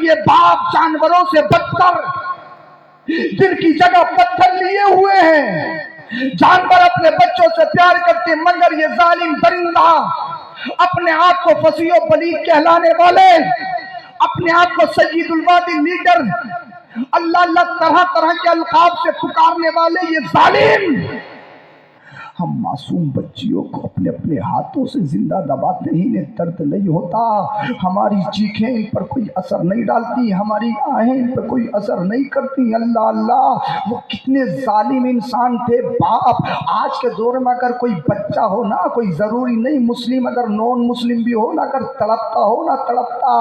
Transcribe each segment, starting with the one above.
یہ باپ جانوروں سے بدتر جن کی جگہ پتھر لیے ہوئے ہیں، جانور اپنے بچوں سے پیار کرتے، مگر یہ ظالم درندہ اپنے آپ کو فصیح و بلیغ کہلانے والے، اپنے آپ کو سید الوادی لیڈر، اللہ اللہ طرح طرح کے القاب سے پکارنے والے یہ ظالم ہم معصوم بچیوں کو اپنے اپنے ہاتھوں سے زندہ دباتے ہیں، انہیں درد نہیں ہوتا، ہماری چیخیں ان پر کوئی اثر نہیں ڈالتی، ہماری آہیں ان پر کوئی اثر نہیں کرتی۔ اللہ اللہ، وہ کتنے ظالم انسان تھے باپ۔ آج کے دور میں اگر کوئی بچہ ہو نا، کوئی ضروری نہیں مسلم، اگر نون مسلم بھی ہو نا، اگر تڑپتا ہو نا، تڑپتا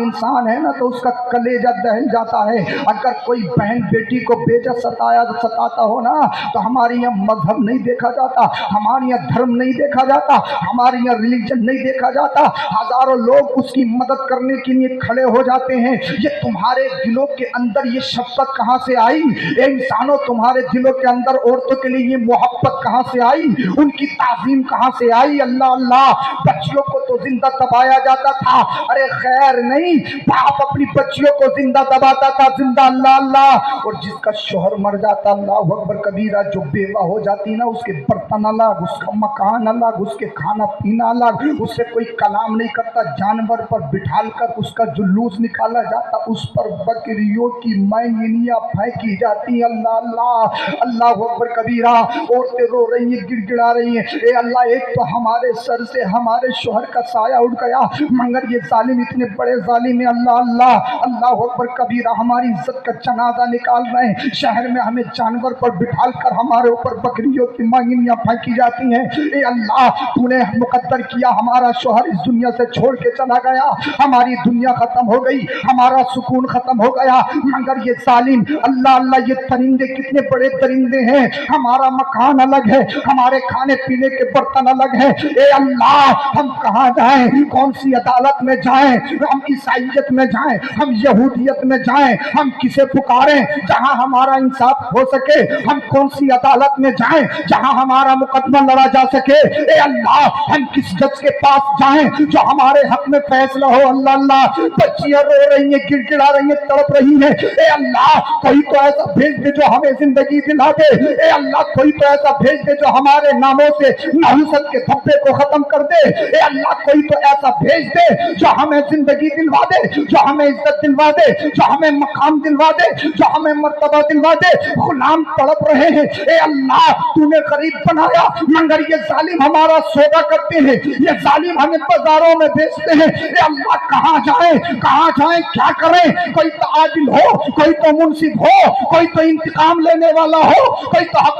انسان ہے نا، تو اس کا کلیجہ دہل جاتا ہے۔ اگر کوئی بہن بیٹی کو بیجا ستاتا ہو نا، تو ہماری یہاں مذہب نہیں دیکھا جاتا، ہمارے یہاں دھرم نہیں دیکھا جاتا، ہمارے یہاں ریلیجن نہیں دیکھا جاتا، ہزاروں لوگ اس کی مدد کرنے کے لیے کھڑے ہو جاتے ہیں۔ یہ تمہارے دلوں کے اندر یہ شفقت کہاں سے آئی؟ اے انسانوں، تمہارے دلوں کے اندر عورتوں کے لیے یہ محبت کہاں سے آئی؟ ان کی تعظیم کہاں سے آئی؟ اللہ اللہ، بچیوں کو تو زندہ دبایا جاتا تھا، ارے خیر نہیں، باپ اپنی بچیوں کو زندہ دباتا تھا، زندہ اللہ اللہ۔ اور جس کا شوہر مر جاتا، اللہ اکبر کبیرہ، جو بیوہ ہو جاتی نا، اس کے برتن الگ، اس کا مکان الگ، اس کے کھانا پینا الگ، اس سے کوئی کلام نہیں کرتا، جانور پر بٹھال کر اس کا جلوس نکالا جاتا، اس پر بکریوں کی مینگنیاں پھینکی جاتی، اللہ اللہ، اللہ اکبر کبیرہ۔ عورتیں رو رہی ہیں، گڑ گڑا رہی ہیں، اے اللہ، ایک تو ہمارے سر سے ہمارے شوہر کا سایہ اٹھ گیا، مگر یہ ظالم اتنے بڑے ظالم ہیں، اللہ اللہ، اللہ اکبر کبیرہ، ہماری عزت کا جنازہ نکال رہے ہیں، شہر میں ہمیں جانور پر بٹھال کر ہمارے اوپر بکریوں کی مانگنیاں پھینکی جاتی ہیں۔ اے اللہ، تو نے مقدر کیا ہمارا شوہر اس دنیا سے چھوڑ کے چلا گیا، ہماری دنیا ختم ہو گئی، ہمارا سکون ختم ہو گیا، مگر یہ ظالم، اللہ اللہ، یہ پرندے کتنے بڑے پرندے ہیں، ہمارا مکان الگ ہے، ہمارے کھانے پینے کے برتن الگ ہیں، اے اللہ، ہم کہاں جائیں؟ کون سی عدالت میں جائیں؟ ہم عیسائیت میں جائیں؟ ہم یہودیت میں جائیں؟ ہم کسے پکاریں جہاں ہمارا انصاف ہو سکے؟ ہم کون سی عدالت میں جائیں جہاں ہمارا مقدمہ لڑا جا سکے؟ اے اللہ، ہم کس جج کے پاس جائیں جو ہمارے حق میں فیصلہ ہو؟ اللہ اللہ، بچیاں رو رہی ہیں، گڑ گڑا رہی ہیں، تڑپ رہی ہیں، اے اللہ، کوئی تو ایسا بھیج دے جو ہمیں زندگی دلا دے، اے اللہ، کوئی تو ایسا بھیج دے جو ہمارے ناموں سے نحوست کے دھبے کو ختم کر دے، اے اللہ، کوئی تو ایسا بھیج دے جو ہمیں زندگی دلوا دے، جو ہمیں عزت دلوا دے، جو ہمیں مقام دلوا دے، جو ہمیں مرتبہ دلوا دے۔ غلام تڑپ رہے ہیں، اے اللہ، تو نے غریب بنایا، مگر یہ ظالم ہمارا سودا کرتے ہیں، یہ ظالم ہمیں بازاروں میں بیچتے ہیں، اے اللہ، کہاں جائیں، کہاں جائیں، کیا کریں؟ کوئی تو عادل ہو، کوئی تو منصف ہو، کوئی تو انتقام لینے والا ہو، کوئی تو حق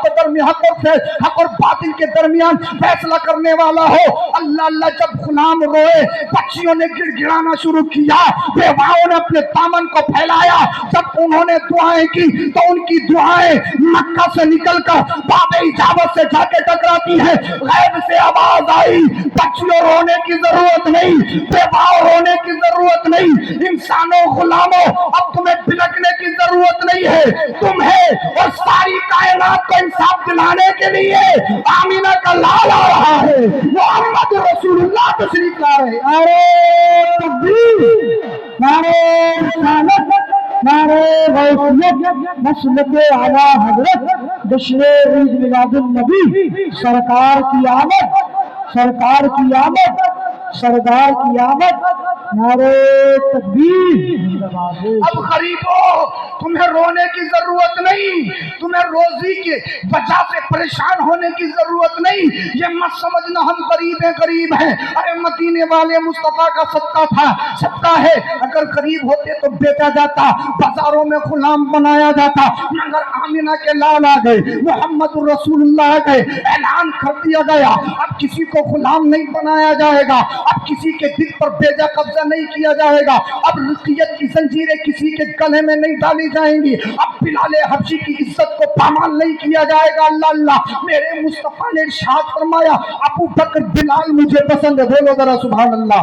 اور باطل کے درمیان فیصلہ کرنے والا ہو۔ اللہ اللہ، جب غلام روئے، بچیوں نے گڑ گڑانا شروع کیا، بیواؤں نے اپنے دامن کو پھیلایا، جب انہوں نے دعائیں کی تو ان کی دعائیں مکہ سے نکل کر باب اجابت سے جا کے ٹکراتی ہیں۔ غیب سے آواز آئی، بچیوں رونے کی ضرورت نہیں، بیواؤں رونے کی ضرورت نہیں، انسانوں غلاموں اب تمہیں بلکنے کی ضرورت نہیں ہے، تمہیں اور ساری کائنات کو انصاف دلانے کے لیے آمینہ کا لال آ رہا ہے، محمد رسول اللہ تشریف لا رہے۔ نعرہ تکبیر، نعرہ رسالت، نعرہ غوثیت، مسلک اعلیٰ حضرت جشن عید میلاد النبی، سرکار کی آمد، سرکار کی آمد، سردار کی آمد، نعرہ تکبیر۔ اب غریبوں، تمہیں رونے کی ضرورت نہیں، تمہیں روزی کی وجہ سے پریشان ہونے کی ضرورت نہیں، یہ مت سمجھنا ہم غریب ہیں، ارے مدینے والے مصطفیٰ کا صدقہ تھا، صدقہ ہے، اگر غریب ہوتے تو بیچا جاتا، بازاروں میں غلام بنایا جاتا، مگر آمینہ کے لال آ گئے، محمد رسول اللہ آ گئے، اعلان کر دیا گیا، اب کسی کو غلام نہیں بنایا جائے گا، اب کسی کے دل پر بیجا قبضہ نہیں کیا جائے گا، اب رقیت کی زنجیریں کسی کے گلے میں نہیں ڈالی جائیں گی، اب بلال حبشی کی عزت کو پامال نہیں کیا جائے گا۔ اللہ اللہ، میرے مصطفیٰ نے ارشاد فرمایا، ابو بکر بلال مجھے پسند ہے، بولو ذرا سبحان اللہ۔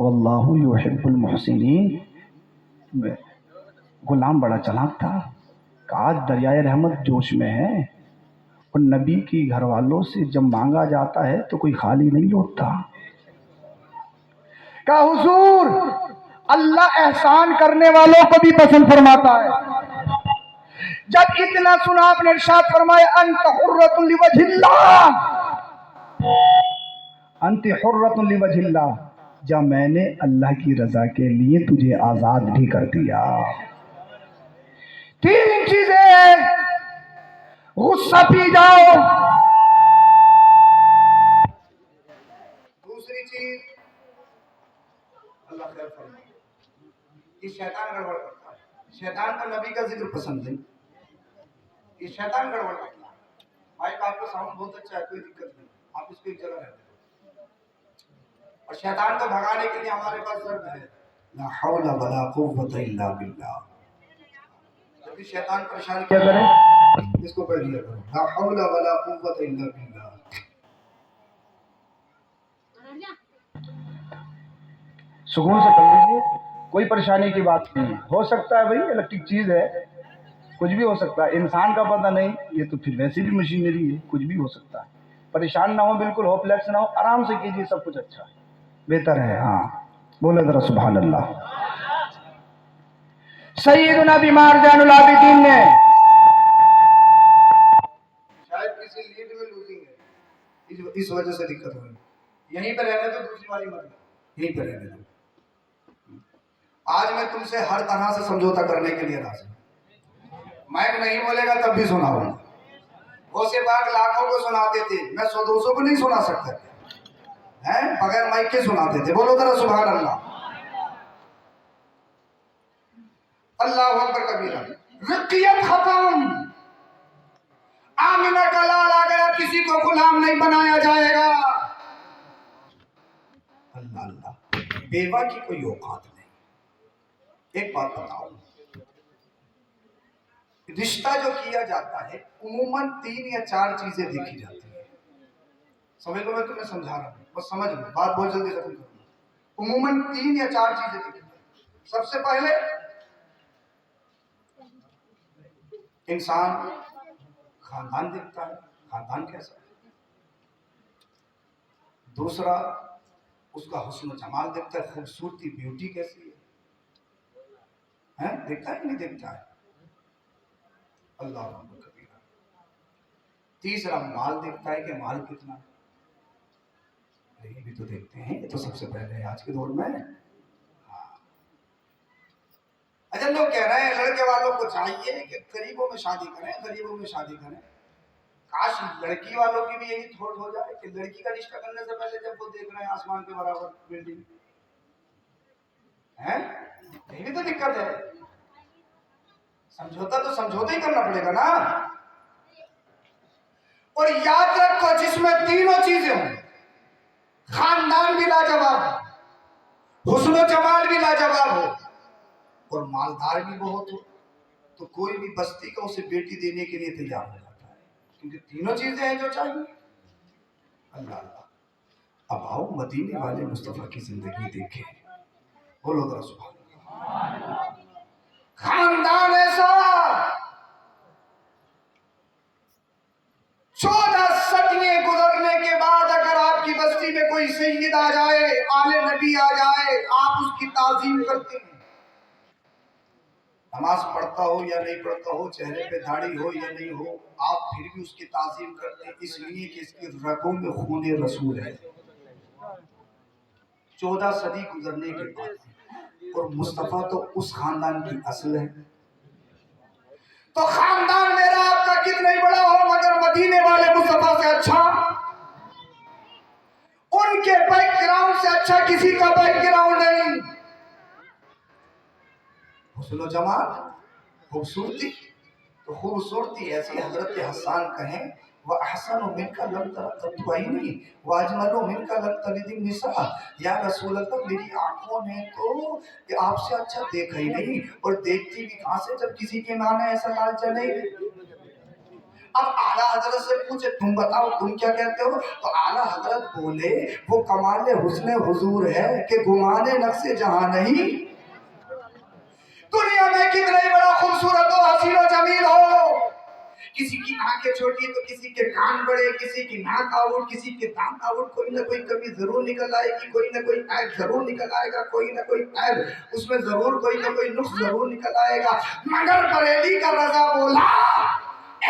واللہ یحب المحسنین. غلام بڑا چلاک تھا کہ آج دریائے رحمت جوش میں ہے اور نبی کی گھر والوں سے جب مانگا جاتا ہے تو کوئی خالی نہیں لوٹتا. کہ حضور اللہ احسان کرنے والوں کو بھی پسند فرماتا ہے. جب اتنا سنا آپ نے ارشاد فرمایا انت حرۃ لوجہ اللہ، انت حرۃ لوجہ اللہ، جب میں نے اللہ کی رضا کے لیے تجھے آزاد بھی کر دیا. تین چیزیں ہیں، غصہ پی جاؤ، دوسری چیز اللہ خیر فرمائے، یہ شیطان گڑبڑ کرتا ہے. شیطان کو نبی کا ذکر پسند نہیں، یہ شیطان گڑبڑ کرتا ہے. مائک آپ کا ساؤنڈ بہت اچھا ہے، کوئی دقت نہیں، آپ اس کو ایک جگہ رہتے ہیں. اور شیطان کو بھگانے کے لیے ہمارے پاس ضرب ہے لا حول ولا قوت الا باللہ. جب بھی شیطان پریشان کیا کرے اس کو پڑھ لیا کرو لا حول ولا قوت الا باللہ. سکون سے پڑھ لیجیے، کوئی پریشانی کی بات نہیں. ہو سکتا ہے بھائی الیکٹرک چیز ہے، کچھ بھی ہو سکتا ہے، انسان کا پتہ نہیں، یہ تو پھر ویسی بھی مشینری ہے، کچھ بھی ہو سکتا ہے. پریشان نہ ہو، بالکل ہوپلیس نہ ہو، آرام سے کیجیے، سب کچھ اچھا ہے، بہتر ہے. ہاں بولے ذرا سبحان اللہ. سیدنا بیمار زین العابدین نے شاید کسی لیڈ میں لوزنگ ہے، اس وجہ سے دقت ہوئی. یہیں پہ رہنے تو دوسری والی مت، یہیں پہ رہنے دو. آج میں تم سے ہر طرح سے سمجھوتا کرنے کے لیے راضی ہوں. مائک نہیں بولے گا تب بھی سناؤں گا. غوث پاک لاکھوں کو سناتے تھے، میں 100-200 کو نہیں سنا سکتا ہیں، بغیر مائک کے سناتے تھے. بولو ذرا سبحان اللہ. اللہ اکبر کبیرہ. رقیت ختم، آمنہ کا لال آ گیا، کسی کو غلام نہیں بنایا جائے گا. اللہ اللہ. بیوہ کی کوئی اوقات نہیں. ایک بات بتاؤ، رشتہ جو کیا جاتا ہے عموماً 3 یا 4 چیزیں دیکھی جاتی ہیں. سمجھ لو، میں تمہیں سمجھا رہا ہوں، بس سمجھ لو، بات بہت جلدی ختم کروں. عموماً 3 یا 4 چیزیں دیکھی جاتی ہیں. سب سے پہلے انسان خاندان دیکھتا ہے، خاندان کیسا ہے. دوسرا اس کا حسن و جمال دیکھتا ہے، خوبصورتی، بیوٹی کیسی ہے، دیکھتا ہے کہ نہیں دیکھتا ہے. اللہ اکبر کبیرہ. تیسرا مال دیکھتا ہے کہ مال کتنا ہے. یہ بھی تو دیکھتے ہیں، یہ تو سب سے پہلے ہے آج کے دور میں. اچھا لوگ کہہ رہے ہیں لڑکے والوں کو چاہیے کہ غریبوں میں شادی کریں، غریبوں میں شادی کریں. کاش لڑکی والوں کی بھی یہی تھوٹ ہو جائے کہ لڑکی کا رشتہ کرنے سے پہلے جب وہ دیکھ رہے ہیں آسمان کے برابر بلڈنگ ہے، یہ بھی تو دقت ہے. سمجھوتا تو سمجھوتا ہی کرنا پڑے گا نا. اور یاد رکھو جس میں تینوں چیزیں ہوں، خاندان بھی لاجواب ہو، حسن و جمال بھی لاجواب ہو، اور مالدار بھی بہت ہو، تو کوئی بھی بستی کا اسے بیٹی دینے کے لیے تیار ہو جاتا ہے، کیونکہ تینوں چیزیں ہیں جو چاہیے. اللہ اللہ. اب آؤ مدینے والے مصطفیٰ کی زندگی دیکھیں. بولو ذرا سبحان اللہ. خاندان ایسا 14 صدیاں گزرنے کے بعد اگر آپ کی بستی میں کوئی سید آ جائے، آل نبی آ جائے، آپ اس کی تعظیم کرتے ہیں. نماز پڑھتا ہو یا نہیں پڑھتا ہو، چہرے پہ داڑھی ہو یا نہیں ہو، آپ پھر بھی اس کی تعظیم کرتے ہیں، اس لیے کہ اس کی رگوں میں خون رسول ہے. 14 صدی گزرنے کے بعد، اور مصطفیٰ تو اس خاندان کی اصل ہے. تو خاندان میرا آپ کا کتنا ہی بڑا ہو، مگر مدینے والے مصطفیٰ سے اچھا، ان کے بیک گراؤنڈ سے اچھا کسی کا بیک گراؤنڈ نہیں. حسن و جمال، خوبصورتی، تو خوبصورتی ایسی حضرت حسان کہیں وَأَحْسَنُ مِنْكَ لَمْ تَلِدِ عَيْنِي وَأَجْمَلُ مِنْكَ لَمْ تَلِدِ النِّسَاءُ. یا رسول اللہ میری آنکھوں نے تو کہ آپ سے اچھا دیکھا ہی نہیں، اور دیکھتی بھی کہاں سے جب کسی کے نانے ایسا لال چلے. اب اعلیٰ حضرت سے پوچھے تم بتاؤ تم کیا کہتے ہو؟ تو اعلیٰ حضرت بولے وہ کمال حسن حضور ہے کہ گمانے نقش جہاں نہیں. دنیا میں کتنا ہی بڑا خوبصورت ہو، حسین و جمیل ہو، کسی کی آنکھیں چھوٹی تو کسی کے کان بڑے، کسی کی ناک آؤٹ، کسی کے دانت آؤٹ، کوئی نہ کوئی کمی ضرور نکل آئے گی، کوئی نہ کوئی عیب ضرور نکل آئے گا، کوئی نہ کوئی عیب اس میں ضرور، کوئی نہ کوئی نقص ضرور نکل آئے گا. مگر بریلی کا رضا بولا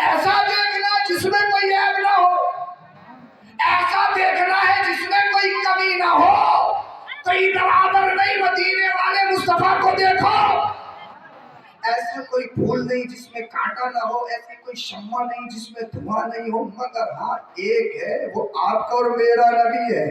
ایسا دیکھنا جس میں کوئی عیب نہ ہو، ایسا دیکھنا ہے جس میں کوئی کمی نہ ہو. تو ادھر ادھر نہیں، مدینے والے مصطفیٰ کو دیکھو. ایسا کوئی پھول نہیں جس میں کانٹا نہ ہو، ایسی کوئی شمع نہیں جس میں دھواں نہیں ہو، مگر ہاں ایک ہے، وہ آپ کا اور میرا نبی ہے.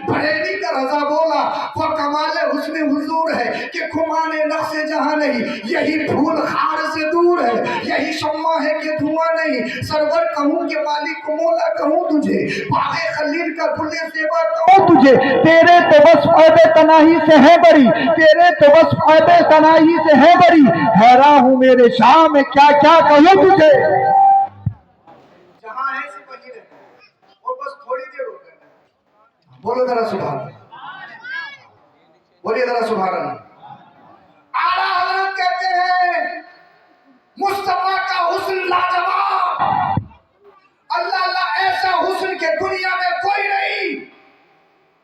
بریلی کا رضا بولا وہ کمال حسن حضور ہے کہ کمانے نقش جہاں نہیں. یہی پھول خار سے دور ہے، یہی شمع ہے کہ دھواں نہیں. سرور کہوں کہ مالک مولا کہوں تجھے، باغ خلیل کا گل زیبا کہوں تجھے. تیرے تو بس فائدے تناہی سے ہے بڑی، تیرے تو بس فائدے تناہی سے ہے بڑی. حیران ہوں میرے شاہ میں کیا کیا کہوں تجھے. جہاں ہے سے وہیں رہنا اور بس تھوڑی دیر ہو گئے. بولو ذرا سبحان اللہ، بولیے ذرا سبحان اللہ. اعلیٰ حضرت کہتے ہیں مصطفیٰ کا حسن لاجواب، اللہ اللہ ایسا حسن کہ دنیا میں کوئی نہیں.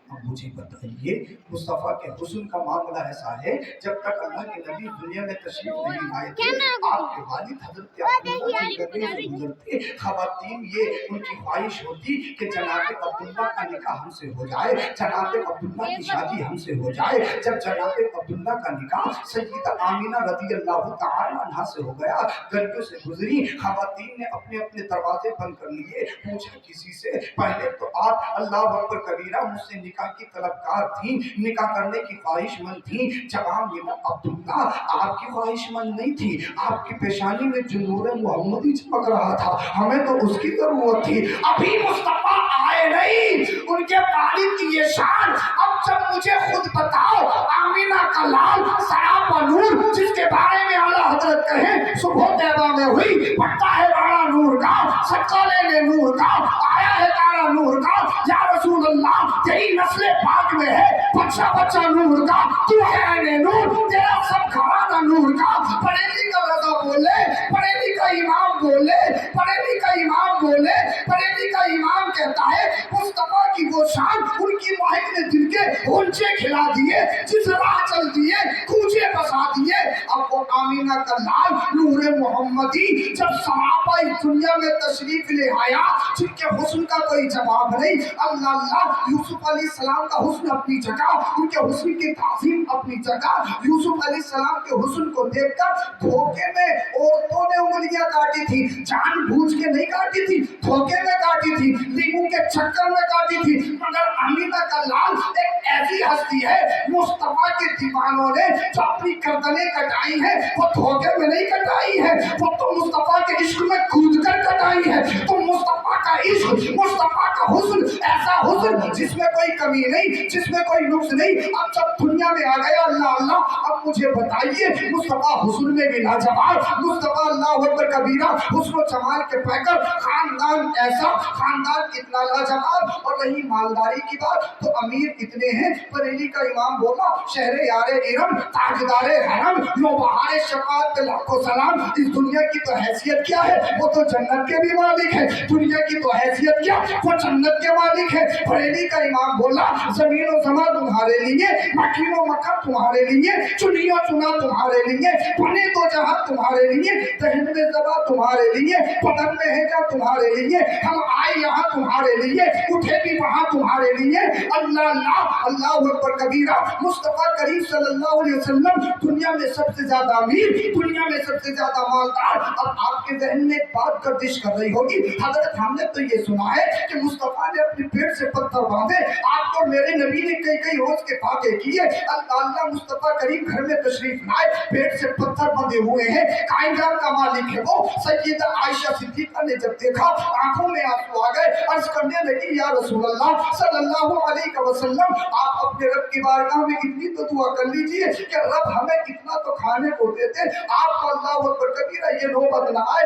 اب مجھے بتائیے مصطفیٰ کے حسن کا معاملہ ایسا ہے، جب تک اللہ کے نبی دنیا میں تشریف نہیں لائے تھے آپ کے والد حضرت عبداللہ کے گھر سے گزرتے خواتین یہ ان کی خواہش ہوتی کہ جناب عبداللہ کا نکاح ہم سے ہو جائے، جناب عبداللہ کی شادی ہم سے ہو جائے. جب جناب عبداللہ کا نکاح سیدہ آمینہ رضی اللہ تعالی عنہا سے ہو گیا، گھروں سے گزری خواتین نے اپنے اپنے دروازے بند کر لیے. پوچھا کسی سے، پہلے تو آپ اللہ اکبر کبیرہ مجھ سے نکاح کی طلبکار تھیں، نکاح کرنے کی خواہش مند تھیں. جواب ملا عبداللہ آپ کی خواہش مند نہیں تھی، آپ کی پیشانی میں جو نور محمدی چمک رہا تھا ہمیں تو اس کی ضرورت تھی. ابھی مصطفیٰ آئے نہیں، ان کے والد کی یہ شان. اب جب مجھے خود بتاؤ آمینہ کا لال سراپا نور جس کے بارے میں اعلیٰ حضرت کہیں صبح طیبہ میں ہوئی، پڑتا ہے بڑا نور کا، صدقہ لینے نور کا، آیا ہے تارا نور کا. یا رسول اللہ تیری نسل پاک میں ہے بچہ بچہ نور کا، تو ہے عین نور، تیرا سب گھرانہ نور کا. بریلی کا رضا بولے، بریلی کا امام بولے، بریلی کا امام بولے، بریلی کا امام کہتا ہے مصطفیٰ کی وہ شان ان کی مہک نے دل کے غنچے کھلا دیے، جس راہ چل دیے کوچے بسا دیے. اب وہ آمینہ کا لال نور محمدی جب سراپا اس دنیا میں تشریف لے آیا، جن کے حسن کا کوئی جواب نہیں. اللہ اللہ یوسف علیہ السلام کا حسن اپنی جگہ، ان کے حسن کی تعظیم اپنی جگہ. یوسف علیہ السلام کے حسن کو دیکھ کر دھوکے میں عورتوں نے انگلیاں کاٹی تھی، جان بوجھ کے نہیں کاٹی تھی، دھوکے میں کاٹی تھی، لیمو کے چکر میں کاٹی تھی. مگر آمینہ کا لال ایک ایسی ہستی ہے، مصطفیٰ کے دیوانوں نے جو اپنی گردنیں کٹائی ہیں وہ دھوکے میں نہیں کٹائی ہے، وہ تو مصطفیٰ کے عشق میں کود کر کٹائی ہے. تو مصطفیٰ کا عشق، مصطفیٰ کا حسن ایسا حسن جس میں کوئی کمی نہیں، جس میں کوئی نقص نہیں. اب جب دنیا میں آ گیا اللہ اللہ، اب مجھے بتائیے مصطفیٰ حسن میں بھی لاجواب، مصطفیٰ اللہ اکبر کبیرہ حسن و جمال کے پیکر، خاندان ایسا، خاندان اتنا لاجواب. اور رہی مالداری کی بات تو امیر اتنے ہیں. بریلی کا امام بولا شہر یار ارم تاجدار حرم نو بہار شفاعت پہ لاکھوں سلام. اس دنیا کی تو حیثیت کیا ہے، وہ تو جنت کے بھی مالک ہے. دنیا کی تو حیثیت کیا، وہ جنت کے مالک ہے. بریلی کا امام بولا زمین و زمان تمہارے لیے، مکین و مکہ تمہارے لیے، چنی و چنا تمہارے لیے، بنے تو جہاں تمہارے لیے، دہن میں زبا تمہارے لیے، بدن میں ہے جا تمہارے لیے. ہم آئے یہاں تمہارے لیے، اٹھے بھی وہاں تمہارے لیے. اللہ اللہ اللہ اکبر کبیرہ. مصطفیٰ کریم صلی اللہ علیہ وسلم دنیا میں سب سے زیادہ امیر، دنیا میں سب سے زیادہ مالدار. اب آپ کے ذہن میں ایک بات گردش کر رہی ہوگی، حضرت ہم نے تو یہ سنا ہے کہ مصطفیٰ نے اپنے پیٹ سے پتھر باندھے، آپ کو میرے نبی نے کئی کئی روز کے واقعے کیے. اللہ اللہ مصطفیٰ کریم گھر میں تشریف لائے، پیٹ سے پتھر بندھے ہوئے ہیں. کائنات کا مالک ہے وہ. سیدہ عائشہ صدیقہ نے جب دیکھا آنکھوں میں آنسو آ گئے، عرض کرنے لگی یا رسول اللہ صلی اللہ علیہ وسلم آپ اپنے رب کی بارگاہ میں اتنی تو دعا کر لیجئے کہ رب ہمیں اتنا تو کھانے کو دیتے. آپ کو اللہ اکبر کبیرہ یہ نوبت نہ آئے